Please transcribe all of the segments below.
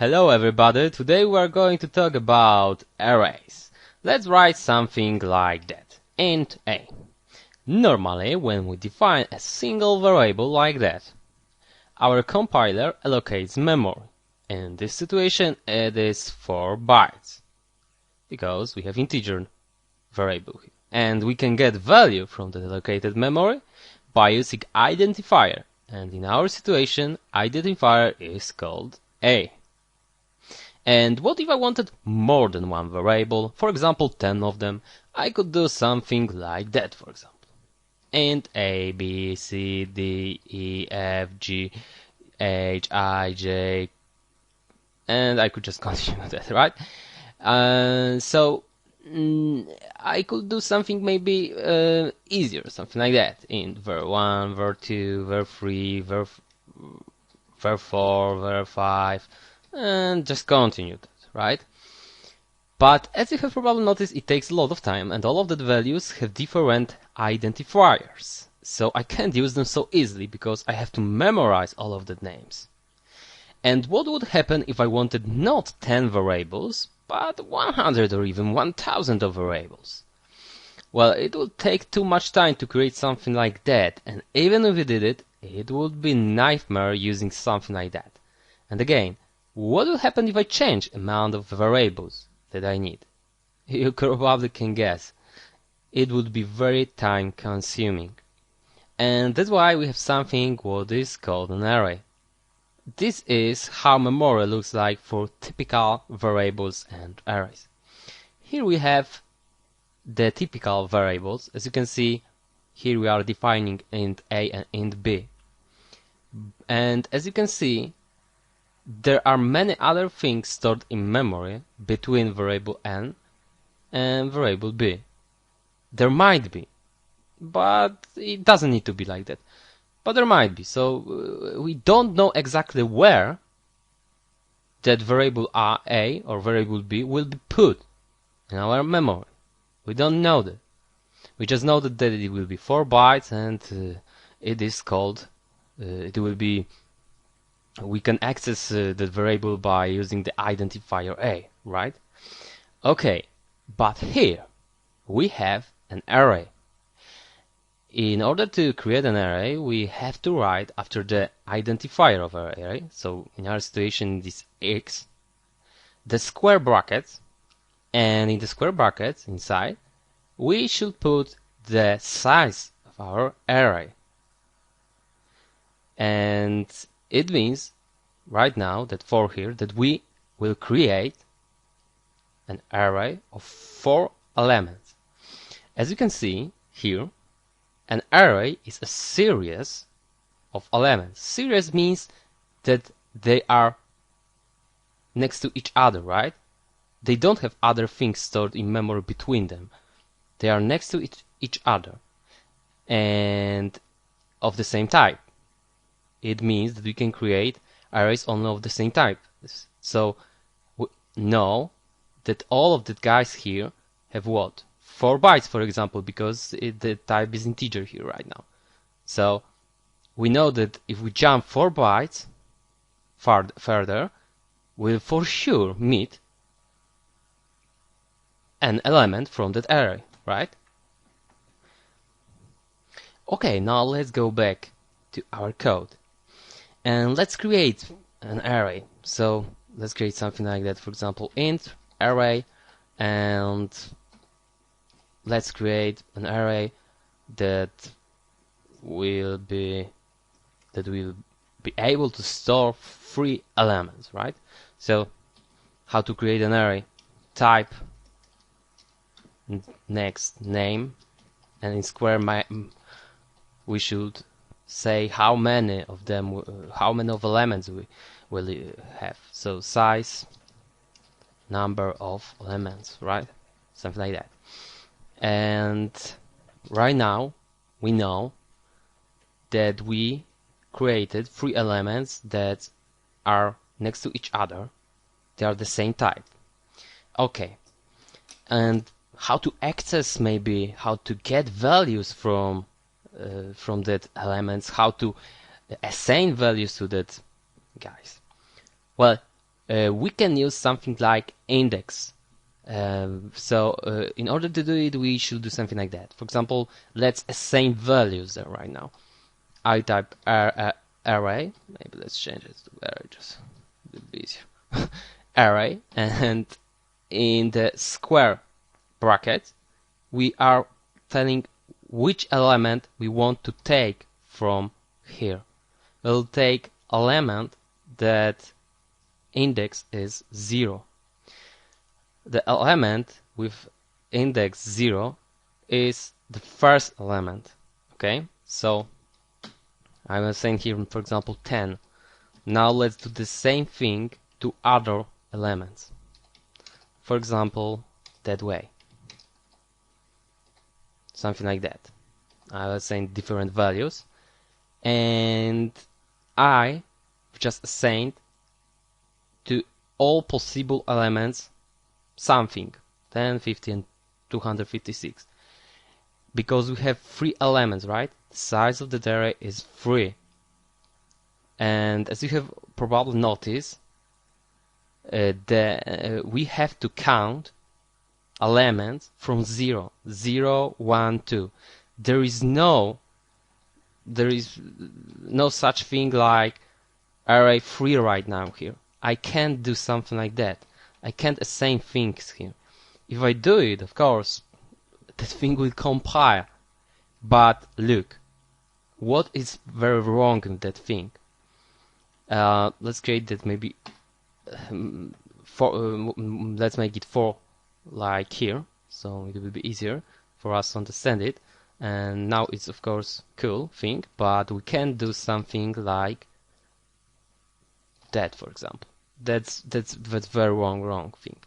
Hello everybody, today we are going to talk about arrays. Let's write something like that, int a. Normally, when we define a single variable like that, our compiler allocates memory. In this situation it is 4 bytes, because we have integer variable here. And we can get value from the allocated memory by using identifier. And in our situation, identifier is called a. And what if I wanted more than one variable, for example 10 of them? I could do something like that, for example. Int a, b, c, d, e, f, g, h, I, j, and I could just continue that, right? I could do something maybe easier, something like that. Int var1, var2, var3, var4, var5, and just continue that, right? But as you have probably noticed, it takes a lot of time, and all of the values have different identifiers. So I can't use them so easily because I have to memorize all of the names. And what would happen if I wanted not 10 variables, but 100 or even 1000 of variables? Well, it would take too much time to create something like that, and even if we did it, it would be a nightmare using something like that. And again, what will happen if I change the amount of variables that I need? You probably can guess. It would be very time consuming. And that's why we have something what is called an array. This is how memory looks like for typical variables and arrays. Here we have the typical variables. As you can see, here we are defining int a and int b. And as you can see, there are many other things stored in memory between variable n and variable b. There might be, but it doesn't need to be like that. But there might be, so we don't know exactly where that variable a or variable b will be put in our memory. We don't know that. We just know that it will be 4 bytes and it is called, it will be, we can access the variable by using the identifier a, right? Okay, but here we have an array. In order to create an array, we have to write after the identifier of our array, so in our situation this x, the square brackets, and in the square brackets inside, we should put the size of our array. And it means right now that for here that we will create an array of 4 elements. As you can see here, an array is a series of elements. Series means that they are next to each other, right? They don't have other things stored in memory between them. They are next to each other and of the same type. It means that we can create arrays only of the same type. So we know that all of the guys here have what? 4 bytes, for example, because the type is integer here right now. So we know that if we jump 4 bytes further, we'll for sure meet an element from that array, right? Okay, now let's go back to our code and let's create an array. So let's create something like that, for example int array, and let's create an array that will be able to store 3 elements, right? So how to create an array? Type, next name, and in square we should say how many of them, how many of elements we will have. So size, number of elements, right? Something like that. And right now we know that we created 3 elements that are next to each other. They are the same type. Okay, and how to access, maybe how to get values from that elements, how to assign values to that guys. Well, we can use something like index. In order to do it, we should do something like that. For example, let's assign values there right now. I type array, maybe let's change it to array, just a bit easier. Array, and in the square bracket, we are telling which element we want to take from here. We'll take element that index is 0. The element with index 0 is the first element. Okay, so I was saying here, for example, 10. Now let's do the same thing to other elements. For example, that way. Something like that. I was saying different values. And I just assigned to all possible elements something. 10, 50, and 256. Because we have 3 elements, right? The size of the array is 3. And as you have probably noticed, we have to count elements from 0, 0, 1, 2. There is no such thing like array 3 right now here. I can't do something like that. I can't assign things here. If I do it, of course, the thing will compile. But look, what is very wrong with that thing? Let's create that maybe let's make it 4 like here, so it will be easier for us to understand it. And now it's of course cool thing, but we can do something like that, for example. That's very wrong thing.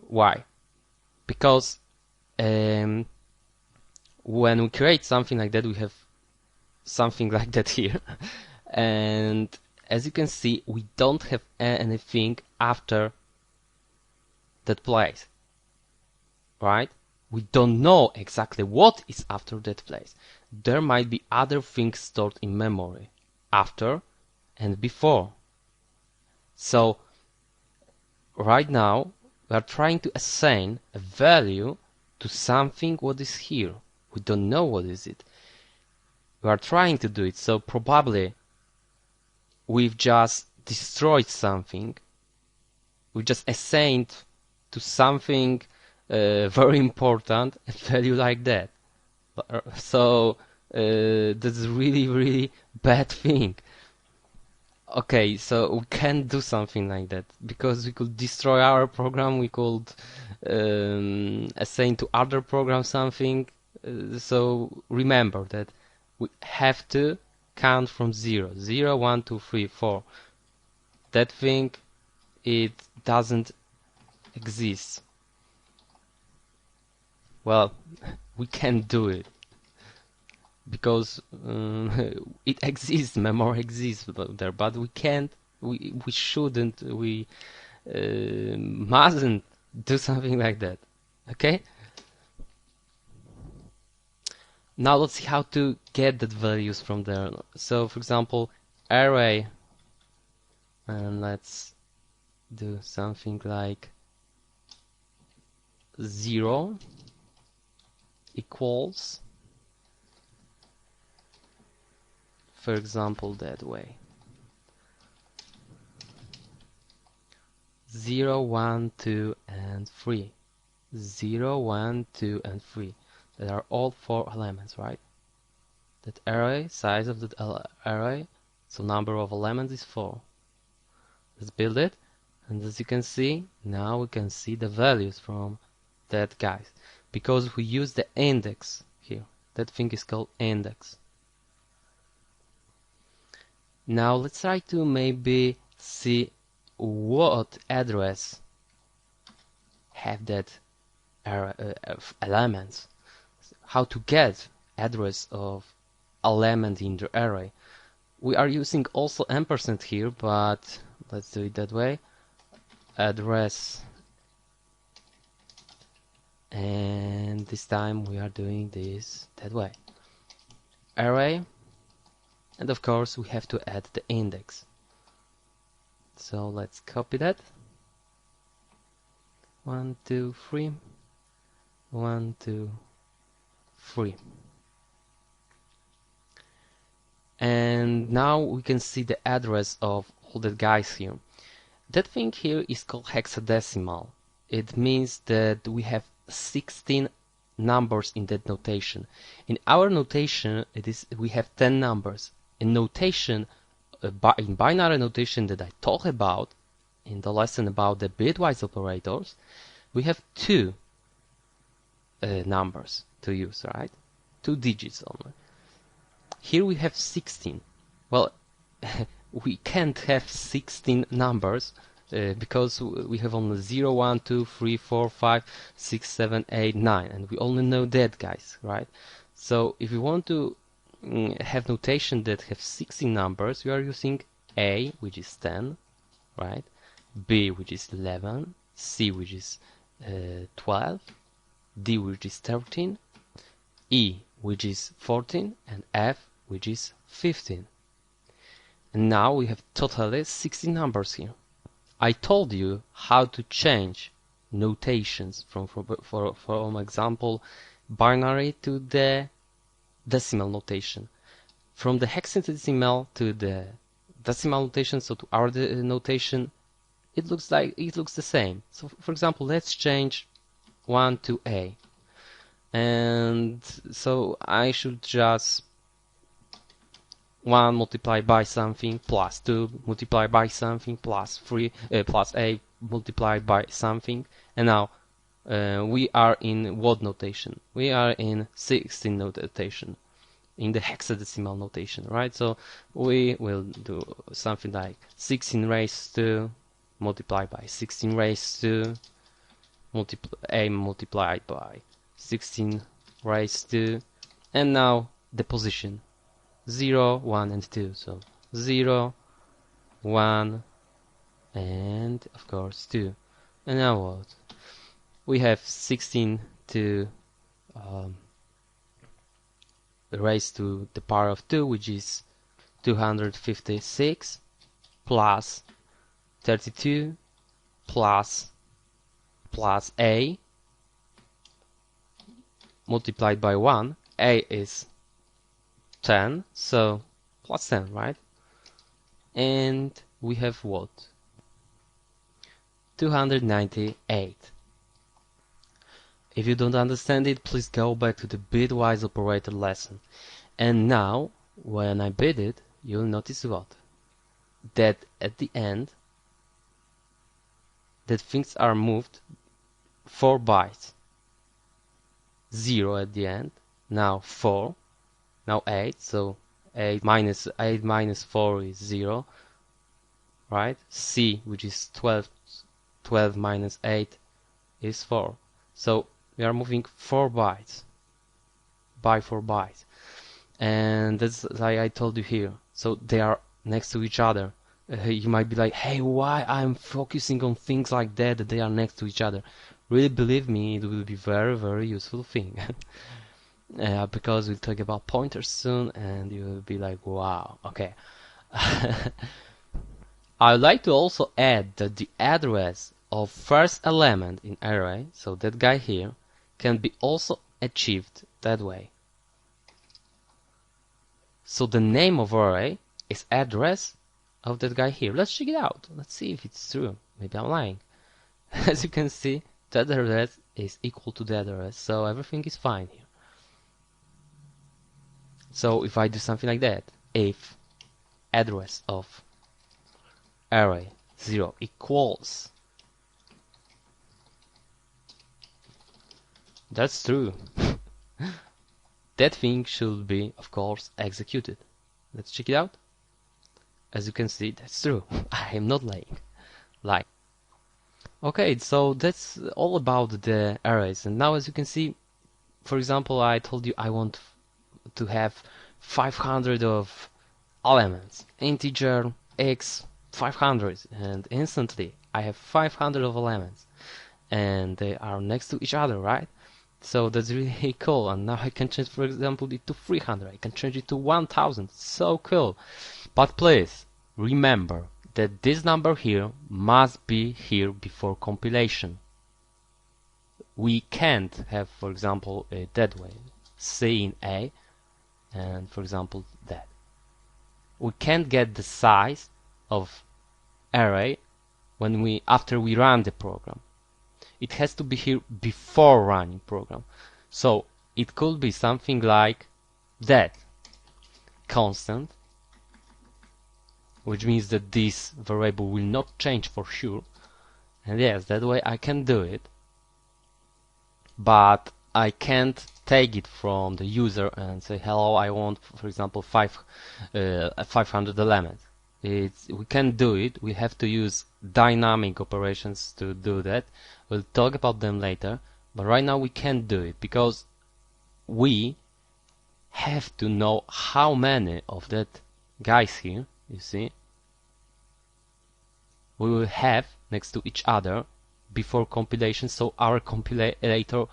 Why? Because when we create something like that, we have something like that here, and as you can see, we don't have anything after that place, right? We don't know exactly what is after that place. There might be other things stored in memory after and before. So right now we are trying to assign a value to something what is here. We don't know what is it. We are trying to do it, so probably we've just destroyed something. We just assigned to something very important a value like that. So that's really bad thing. Okay, so we can't do something like that because we could destroy our program. We could assign to other program something. So remember that we have to count from 0. 0, 1, 2, 3, 4. That thing, it doesn't exist. Well, we can't do it because it exists, memory exists there, but we can't, we shouldn't, we mustn't do something like that. Okay? Now let's see how to get the values from there. So for example, array, and let's do something like 0 equals, for example, that way. 0, 1, 2, and 3. 0, 1, 2, and 3. That are all 4 elements, right? That array, size of that array, so number of elements is 4. Let's build it, and as you can see, now we can see the values from that guys, because we use the index here. That thing is called index. Now let's try to maybe see what address have that elements. How to get address of element in the array. We are using also ampersand here, but let's do it that way. Address, and this time we are doing this that way. Array, and of course we have to add the index. So let's copy that 1, 2, 3, 1, 2, 3. And now we can see the address of all the guys here. That thing here is called hexadecimal. It means that we have 16 numbers in that notation. In our notation, we have 10 numbers. In notation, in binary notation that I talked about in the lesson about the bitwise operators, we have two numbers to use, right? 2 digits only. Here we have 16. Well, we can't have 16 numbers because we have only 0, 1, 2, 3, 4, 5, 6, 7, 8, 9, and we only know that, guys, right? So if we want to have notation that have 16 numbers, we are using A, which is 10, right? B, which is 11, C, which is 12, D, which is 13, E, which is 14, and F, which is 15. And now we have totally 16 numbers here. I told you how to change notations from for example, binary to the decimal notation. From the hexadecimal to the decimal notation, so to our notation, it looks the same. So for example, let's change 1 to A. And so I should just 1 multiplied by something plus 2 multiplied by something plus 3 plus A multiplied by something. And now we are in what notation? We are in 16 notation, in the hexadecimal notation, right? So we will do something like 16 raised to multiplied by 16 raised to A multiplied by 16 raised to, and now the position 0, 1, and 2. So 0, 1, and of course 2. And now what? We have 16 to raised to the power of 2, which is 256, plus 32 plus A multiplied by 1. A is 10, so plus 10, right? And we have what? 298. If you don't understand it, please go back to the bitwise operator lesson. And now, when I bid it, you'll notice what? That at the end, that things are moved 4 bytes. 0 at the end, now 4, now 8, so 8 minus 4 is 0, right? C, which is 12 minus 8 is 4. So we are moving 4 bytes by 4 bytes. And that's like I told you here. So they are next to each other. You might be like, hey, why I'm focusing on things like that they are next to each other? Really, believe me, it will be very, very useful thing. Because we'll talk about pointers soon, and you will be like, wow, okay. I'd like to also add that the address of first element in array, so that guy here, can be also achieved that way. So the name of array is address of that guy here. Let's check it out. Let's see if it's true. Maybe I'm lying. As you can see, that address is equal to the address, so everything is fine here. So if I do something like that, if address of array 0 equals, that's true. That thing should be, of course, executed. Let's check it out. As you can see, that's true. I am not lying. Okay, so that's all about the arrays. And now, as you can see, for example, I told you I want to have 500 of elements, integer x 500, and instantly I have 500 of elements, and they are next to each other, right? So that's really cool. And now I can change, for example, it to 300. I can change it to 1000. So cool. But please remember that this number here must be here before compilation. we can't have, for example, that way, C in A, and for example that. We can't get the size of array after we run the program. It has to be here before running program. So it could be something like that, constant, which means that this variable will not change for sure. And yes, that way I can do it, but I can't take it from the user and say, hello, I want, for example, 500 elements. We can't do it. We have to use dynamic operations to do that. We'll talk about them later, but right now we can't do it because we have to know how many of that guys here, you see, we will have next to each other before compilation, so our compilator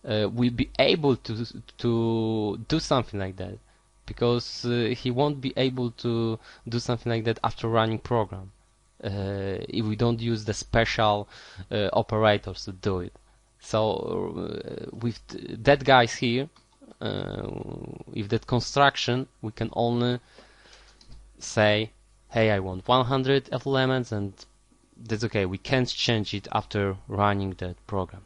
will be able to do something like that, because he won't be able to do something like that after running program if we don't use the special operators to do it. So with that guys here, with that construction, we can only say, hey, I want 100 elements, and that's okay. We can't change it after running that program.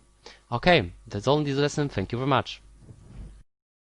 Okay, that's all in this lesson. Thank you very much.